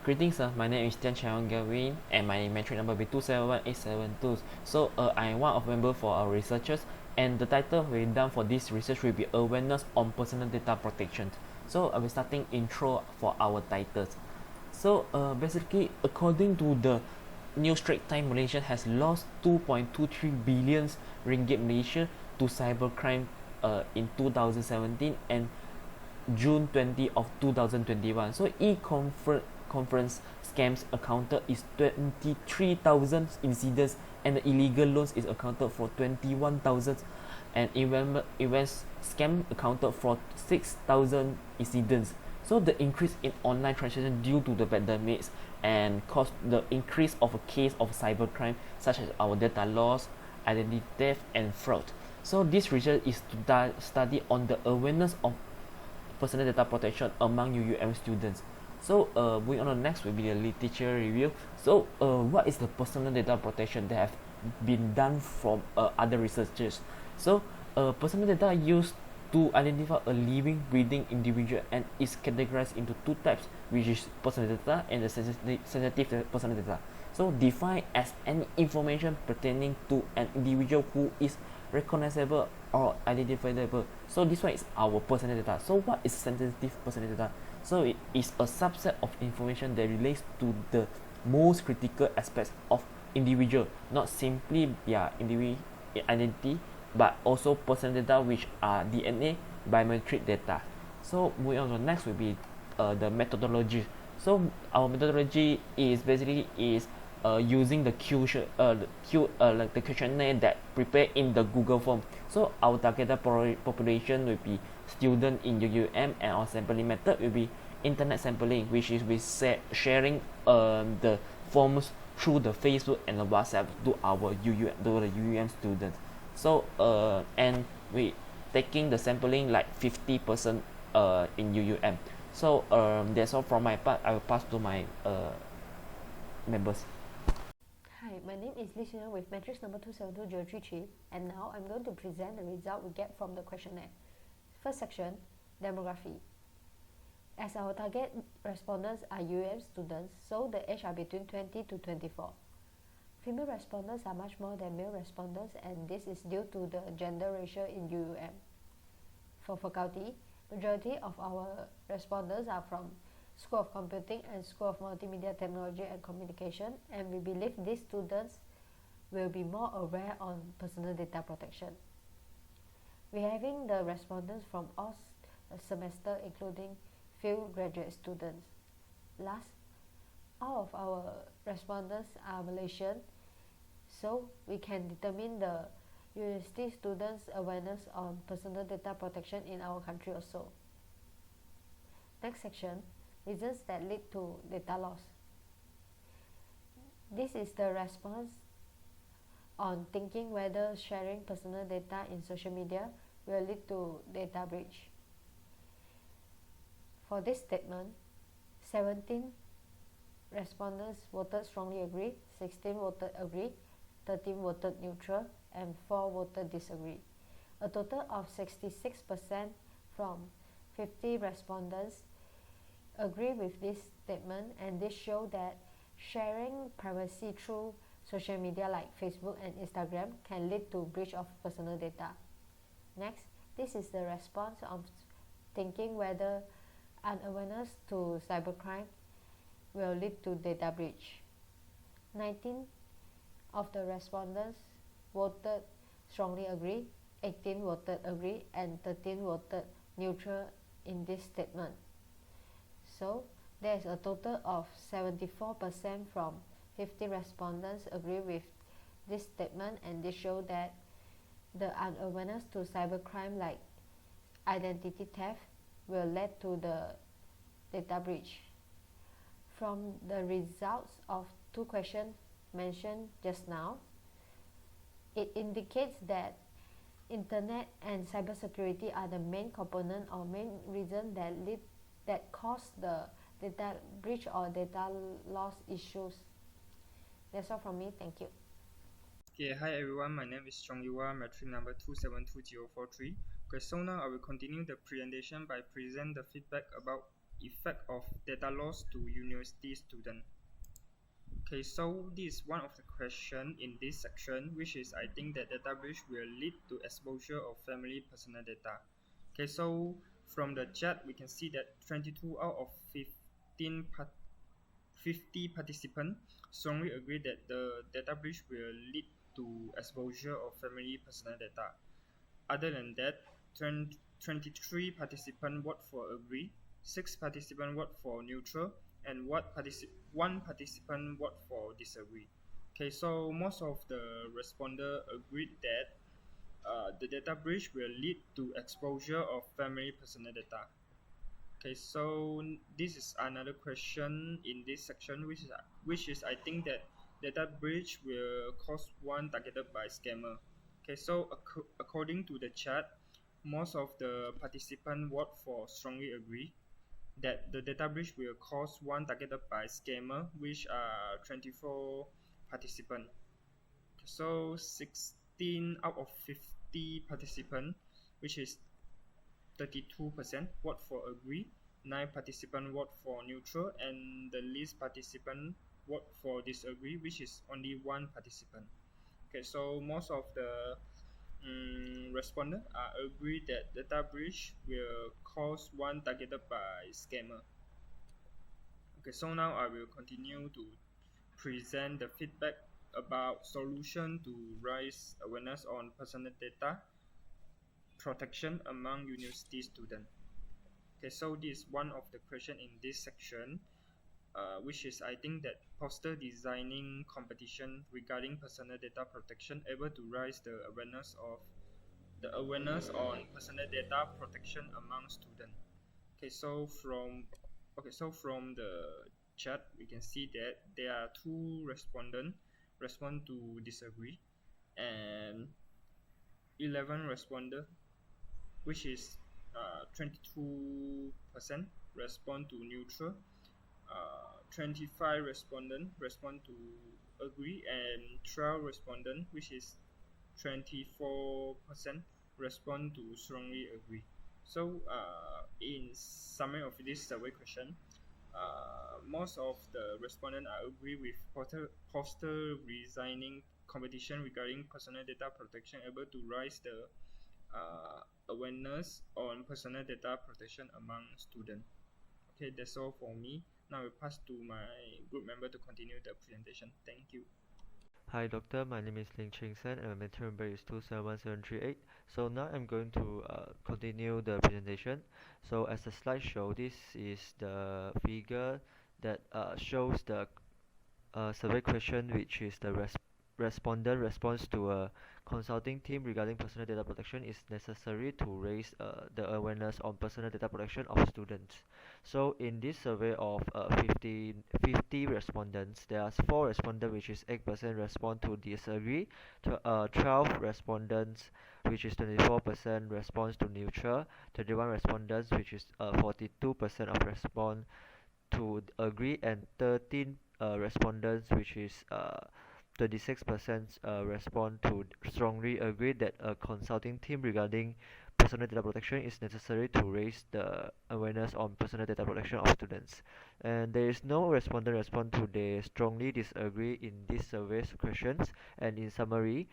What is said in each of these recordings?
Greetings, my name is Tian Chang Gavin, and my metric number will be 2718772. So, I'm one of member for our researchers, and the title we done for this research will be awareness on personal data protection. So, I will starting intro for our titles. So, basically, according to the New Straits Times, Malaysia has lost 2.23 billion ringgit Malaysia to cybercrime in 2017 and June 20 of 2021. So e-conference scams accounted is 23,000 incidents, and the illegal loans is accounted for 21,000, and events scam accounted for 6,000 incidents. So the increase in online transaction due to the pandemics and caused the increase of a case of cybercrime such as our data loss, identity theft, and fraud. So this research is to study on the awareness of personal data protection among UUM students. So moving on to next will be the literature review. So what is the personal data protection that have been done from other researchers? So personal data used to identify a living breathing individual and is categorized into two types, which is personal data and the sensitive personal data. So defined as any information pertaining to an individual who is recognizable or identifiable. So this one is our personal data. So what is sensitive personal data? So it is a subset of information that relates to the most critical aspects of individual, not simply their individual identity, but also personal data, which are DNA, biometric data. So moving on to the next will be the methodology. So our methodology is basically using the like the questionnaire that prepared in the Google form. So our targeted population will be student in UUM, and our sampling method will be internet sampling, which is we sharing the forms through the Facebook and the WhatsApp to our UUM students. So and we taking the sampling like 50% in UUM. So that's all from my part. I will pass to my members. Hi, my name is Li Xuan with matrix number 272033, and now I'm going to present the result we get from the questionnaire. First section, demography. As our target respondents are UUM students, so the age are between 20 to 24. Female respondents are much more than male respondents, and this is due to the gender ratio in UUM. For faculty, majority of our respondents are from School of Computing and School of Multimedia Technology and Communication, and we believe these students will be more aware on personal data protection. We are having the respondents from all semester, including few graduate students. Last, all of our respondents are Malaysian, so we can determine the university students' awareness on personal data protection in our country also. Next section, reasons that lead to data loss. This is the response on thinking whether sharing personal data in social media will lead to data breach. For this statement, 17 respondents voted strongly agree, 16 voted agree, 13 voted neutral, and 4 voted disagree. A total of 66% from 50 respondents agree with this statement, and this shows that sharing privacy through social media like Facebook and Instagram can lead to breach of personal data. Next, this is the response of thinking whether unawareness to cybercrime will lead to data breach. 19 of the respondents voted strongly agree, 18 voted agree, and 13 voted neutral in this statement. So there is a total of 74% from 50 respondents agree with this statement, and this shows that the unawareness to cybercrime like identity theft will lead to the data breach. From the results of two questions mentioned just now, it indicates that internet and cybersecurity are the main component or main reason that cause the data breach or data loss issues. That's all from me. Thank you. Okay, hi everyone, my name is Chong Yua, metric number 272043. Okay, so now I will continue the presentation by present the feedback about effect of data loss to university students. Okay, so this is one of the question in this section, which is I think that data breach will lead to exposure of family personal data. Okay, so from the chat we can see that 22 out of 50 participants strongly agree that the data breach will lead to exposure of family personal data. Other than that, 23 participants vote for agree, 6 participants vote for neutral, and one participant vote for disagree. Okay, so most of the respondents agreed that the data breach will lead to exposure of family personal data. Okay, so this is another question in this section, which is I think that data breach will cause one targeted by scammer. Okay, so according to the chat, most of the participant vote for strongly agree that the data breach will cause one targeted by scammer, which are 24 participants. So 16 out of 50 participants, which is 32% vote for agree, 9 participants vote for neutral, and the least participant vote for disagree, which is only one participant. Okay, so most of the respondents are agree that data breach will cause one targeted by scammer. Okay, so now I will continue to present the feedback about solution to raise awareness on personal data protection among university students. Okay, so this is one of the question in this section, which is I think that poster designing competition regarding personal data protection able to raise the awareness on personal data protection among students. Okay, so from the chat we can see that there are two respondents respond to disagree, and 11 respondents, which is 22% respond to neutral, 25 respondents respond to agree, and 12 respondents, which is 24%, respond to strongly agree. So in summary of this survey question, most of the respondents are agree with poster resigning competition regarding personal data protection able to raise the awareness on personal data protection among students. Okay, that's all for me. Now I pass to my group member to continue the presentation. Thank you. Hi doctor, my name is Ling Ching Sen and my mentor number is 271738. So now I'm going to continue the presentation. So as the slide show, this is the figure that shows the survey question, which is the respondent response to a consulting team regarding personal data protection is necessary to raise the awareness on personal data protection of students. So in this survey of 50 respondents, there are 4 respondents, which is 8% respond to disagree, 12 respondents, which is 24% response to neutral, 21 respondents, which is 42% of respond to agree, and 13 respondents, which is 26% respond to strongly agree that a consulting team regarding personal data protection is necessary to raise the awareness on personal data protection of students. And there is no respondent respond to they strongly disagree in this survey questions. And in summary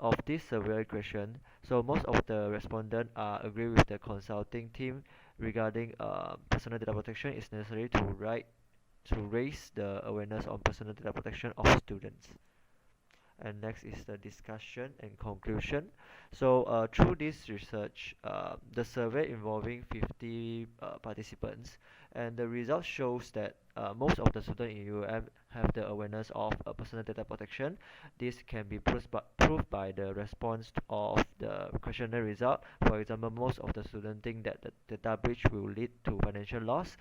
of this survey question, so most of the respondents agree with the consulting team regarding personal data protection is necessary to raise the awareness on personal data protection of students. And next is the discussion and conclusion. So through this research, the survey involving 50 participants, and the result shows that most of the students in UM have the awareness of personal data protection. This can be proved by the response of the questionnaire result. For example, most of the students think that the data breach will lead to financial loss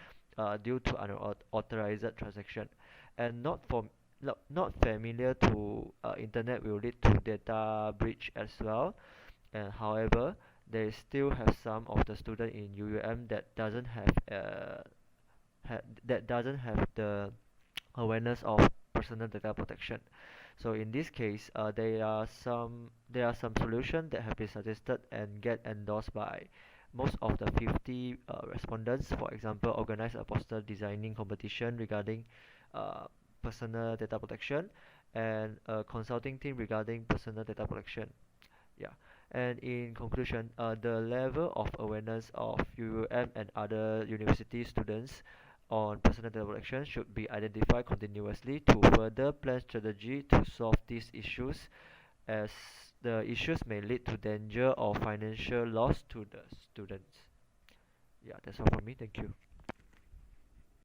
due to unauthorized transaction, and not familiar to internet will lead to data breach as well. And however, they still have some of the student in UUM that doesn't have the awareness of personal data protection. So in this case, there are some solutions that have been suggested and get endorsed by most of the 50 respondents, for example, organize a poster designing competition regarding uh, personal data protection and a consulting team regarding personal data protection. Yeah, and in conclusion, the level of awareness of UUM and other university students on personal data protection should be identified continuously to further plan strategy to solve these issues, as the issues may lead to danger or financial loss to the students. Yeah, that's all from me. Thank you.